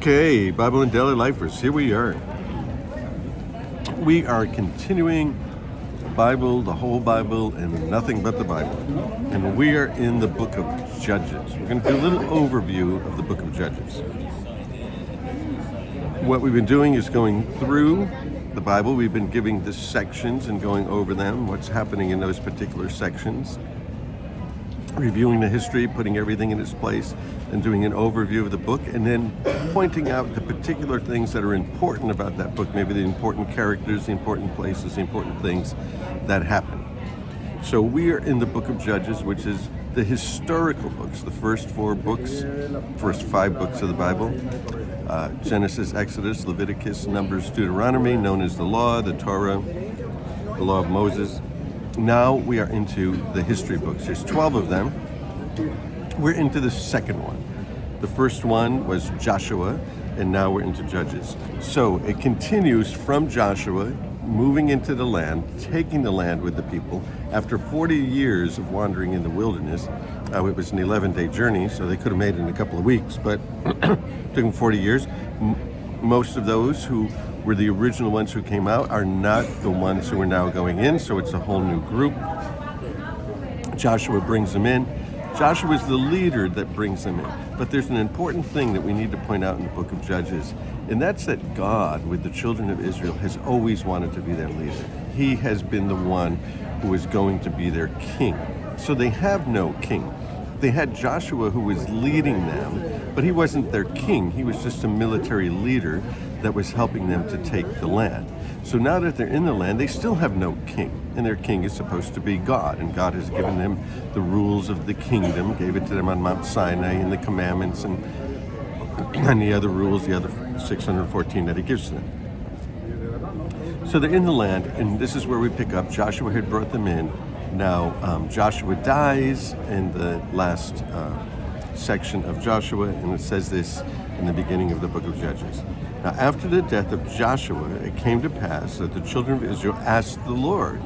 Okay, Bible and Daily Lifers, here we are. We are continuing Bible, the whole Bible, and nothing but the Bible. And we are in the book of Judges. We're going to do a little overview of the book of Judges. What we've been doing is going through the Bible. We've been giving the sections and going over them, what's happening in those particular sections, reviewing the history, putting everything in its place, and doing an overview of the book, and then pointing out the particular things that are important about that book, maybe the important characters, the important places, the important things that happen. So we are in the book of Judges, which is the historical books, the first five books of the Bible. Genesis, Exodus, Leviticus, Numbers, Deuteronomy, known as the Law, the Torah, the Law of Moses. Now we are into the history books. There's 12 of them. We're into the second one. The first one was Joshua, and now we're into Judges. So it continues from Joshua, moving into the land, taking the land with the people. After 40 years of wandering in the wilderness, it was an 11-day journey, so they could have made it in a couple of weeks, but it took them 40 years. Most of those who were the original ones who came out are not the ones who are now going in, so it's a whole new group. Joshua brings them in. Joshua is the leader that brings them in. But there's an important thing that we need to point out in the book of Judges, and that's that God, with the children of Israel, has always wanted to be their leader. He has been the one who is going to be their king. So they have no king. They had Joshua who was leading them, but he wasn't their king. He was just a military leader that was helping them to take the land. So now that they're in the land, they still have no king, and their king is supposed to be God, and God has given them the rules of the kingdom, gave it to them on Mount Sinai, and the commandments, and the other rules, the other 614 that he gives to them. So they're in the land, and this is where we pick up. Joshua had brought them in. Now Joshua dies in the last section of Joshua, and it says this in the beginning of the book of Judges. Now, after the death of Joshua, it came to pass that the children of Israel asked the Lord,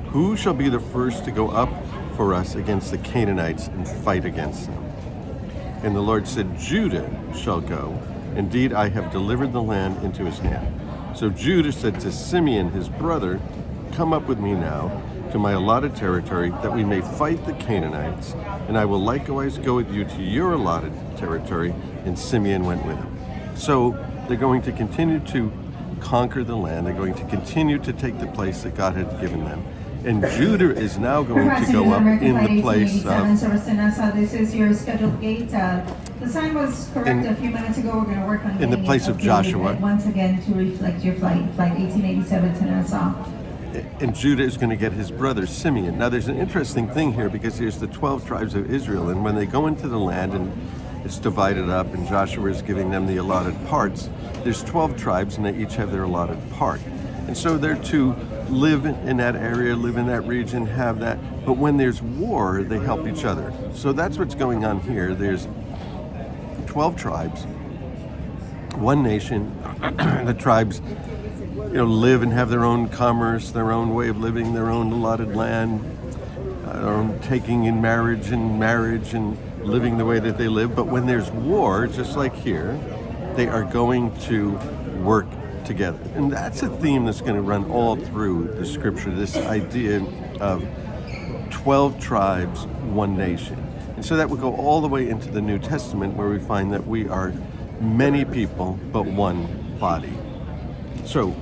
"Who shall be the first to go up for us against the Canaanites and fight against them?" And the Lord said, "Judah shall go. Indeed, I have delivered the land into his hand." So Judah said to Simeon, his brother, "Come up with me now to my allotted territory, that we may fight the Canaanites, and I will likewise go with you to your allotted territory." And Simeon went with him. So they're going to continue to conquer the land. They're going to continue to take the place that God had given them. And Judah is now going to go up in the place of... This is your scheduled gate. The sign was correct a few minutes ago. We're going to work on in the place of Joshua. Once again to reflect your flight 1887 to Nassau. And Judah is going to get his brother Simeon. Now there's an interesting thing here, because there's the 12 tribes of Israel, and when they go into the land and it's divided up and Joshua is giving them the allotted parts, there's 12 tribes and they each have their allotted part. And so they're to live in that area, live in that region, have that. But when there's war, they help each other. So that's what's going on here. There's 12 tribes, one nation. The tribes, live and have their own commerce, their own way of living, their own allotted land, their own taking in marriage and living the way that they live. But when there's war, just like here, they are going to work together. And that's a theme that's going to run all through the scripture, this idea of 12 tribes, one nation. And so that would go all the way into the New Testament, where we find that we are many people, but one body. So,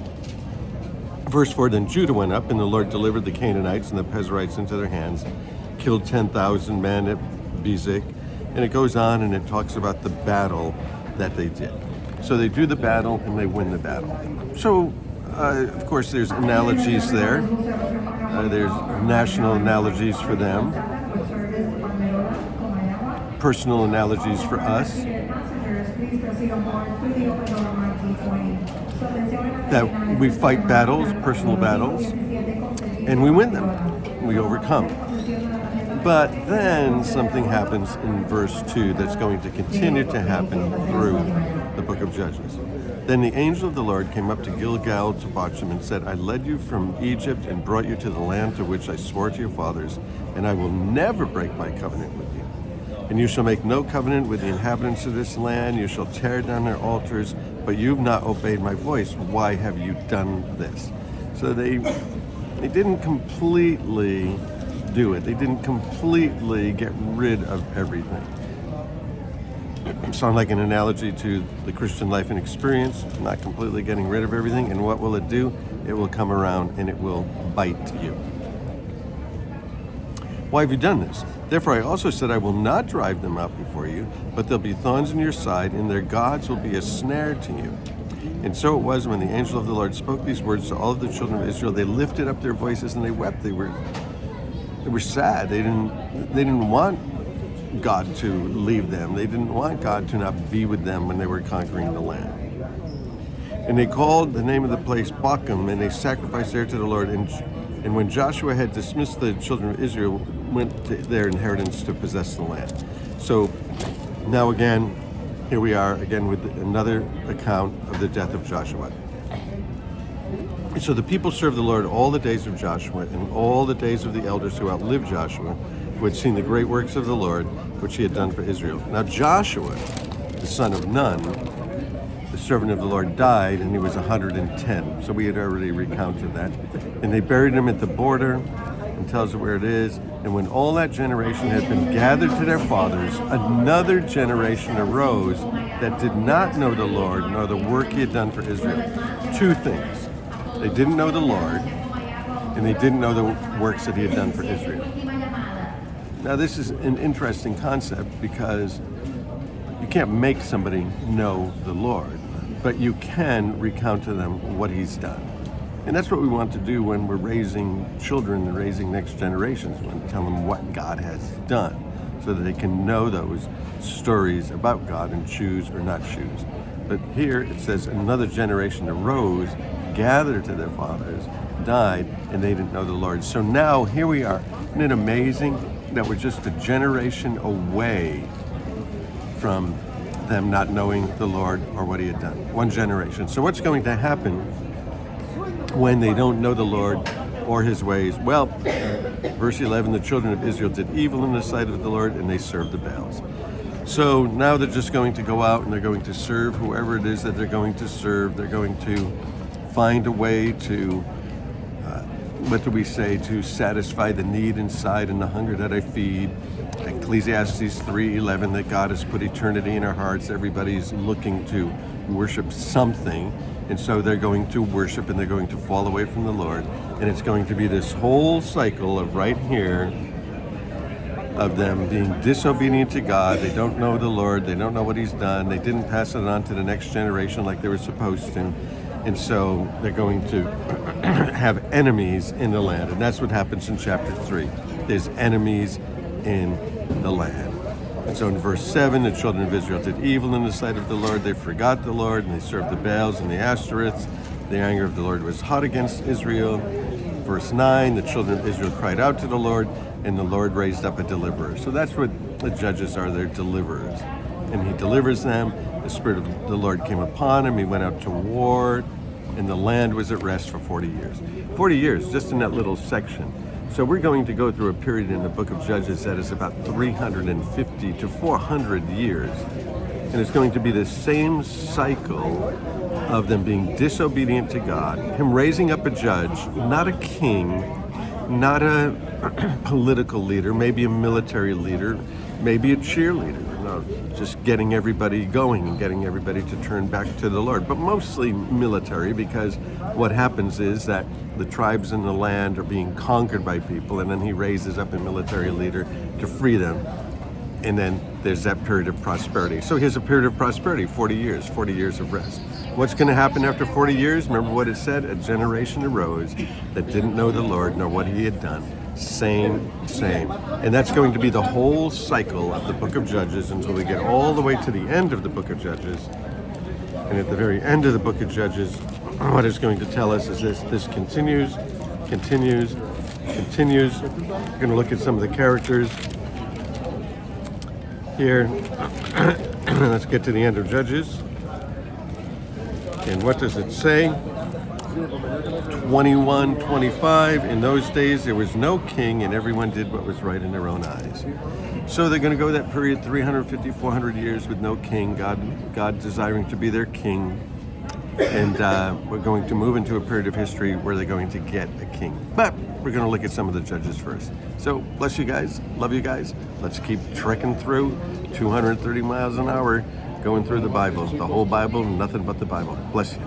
verse 4, then Judah went up, and the Lord delivered the Canaanites and the Perizzites into their hands, killed 10,000 men at Bezek, and it goes on and it talks about the battle that they did. So they do the battle and they win the battle. So, of course, there's analogies there. There's national analogies for them, personal analogies for us, that we fight battles, personal battles, and we win them. We overcome. But then something happens in verse 2 that's going to continue to happen through the book of Judges. Then the angel of the Lord came up to Gilgal to Bochim and said, "I led you from Egypt and brought you to the land to which I swore to your fathers, and I will never break my covenant with you. And you shall make no covenant with the inhabitants of this land. You shall tear down their altars, but you've not obeyed my voice. Why have you done this? So they didn't completely do it. They didn't completely get rid of everything. Sound like an analogy to the Christian life and experience, not completely getting rid of everything. And what will it do? It will come around and it will bite you. Why have you done this? Therefore I also said, I will not drive them out before you, but there'll be thorns in your side, and their gods will be a snare to you. And so it was when the angel of the Lord spoke these words to all of the children of Israel, they lifted up their voices and they wept. They were sad. They didn't want God to leave them. They didn't want God to not be with them when they were conquering the land. And they called the name of the place Bochum, and they sacrificed there to the Lord. And when Joshua had dismissed the children of Israel, went to their inheritance to possess the land. So now again, here we are again with another account of the death of Joshua. So the people served the Lord all the days of Joshua and all the days of the elders who outlived Joshua, who had seen the great works of the Lord, which he had done for Israel. Now Joshua, the son of Nun, the servant of the Lord, died, and he was 110. So we had already recounted that. And they buried him at the border, and tells us where it is. And when all that generation had been gathered to their fathers, another generation arose that did not know the Lord, nor the work he had done for Israel. Two things. They didn't know the Lord, and they didn't know the works that he had done for Israel. Now this is an interesting concept, because you can't make somebody know the Lord, but you can recount to them what he's done. And that's what we want to do when we're raising children and raising next generations. We want to tell them what God has done, so that they can know those stories about God and choose or not choose. But here it says another generation arose, gathered to their fathers, died, and they didn't know the Lord. So now here we are. Isn't it amazing that we're just a generation away from them not knowing the Lord or what he had done? One generation. So what's going to happen when they don't know the Lord or his ways? Well, verse 11, the children of Israel did evil in the sight of the Lord, and they served the Baals. So now they're just going to go out and they're going to serve whoever it is that they're going to serve. They're going to find a way to, to satisfy the need inside and the hunger that I feed. Ecclesiastes 3:11, that God has put eternity in our hearts. Everybody's looking to worship something. And so they're going to worship, and they're going to fall away from the Lord. And it's going to be this whole cycle of right here of them being disobedient to God. They don't know the Lord. They don't know what he's done. They didn't pass it on to the next generation like they were supposed to. And so they're going to have enemies in the land. And that's what happens in chapter 3. There's enemies in the land. And so in verse 7, the children of Israel did evil in the sight of the Lord. They forgot the Lord, and they served the Baals and the Ashtoreths. The anger of the Lord was hot against Israel. Verse 9, the children of Israel cried out to the Lord, and the Lord raised up a deliverer. So that's what the judges are. They're deliverers. And he delivers them. The Spirit of the Lord came upon him. He went out to war, and the land was at rest for 40 years. 40 years, just in that little section. So we're going to go through a period in the book of Judges that is about 350 to 400 years. And it's going to be the same cycle of them being disobedient to God, him raising up a judge, not a king, not a political leader, maybe a military leader, maybe a cheerleader, just getting everybody going and getting everybody to turn back to the Lord, but mostly military, because what happens is that the tribes in the land are being conquered by people, and then he raises up a military leader to free them. And then there's that period of prosperity. So here's a period of prosperity, 40 years of rest. What's going to happen after 40 years? Remember what it said? A generation arose that didn't know the Lord nor what he had done. Same. And that's going to be the whole cycle of the book of Judges until we get all the way to the end of the book of Judges. And at the very end of the book of Judges, what it's going to tell us is this continues. We're going to look at some of the characters here. Let's get to the end of Judges. And what does it say? 21, 25. In those days, there was no king, and everyone did what was right in their own eyes. So they're going to go that period, 350, 400 years with no king, God desiring to be their king. And we're going to move into a period of history where they're going to get a king. But we're going to look at some of the judges first. So bless you guys. Love you guys. Let's keep trekking through 230 miles an hour, going through the Bible. The whole Bible, nothing but the Bible. Bless you.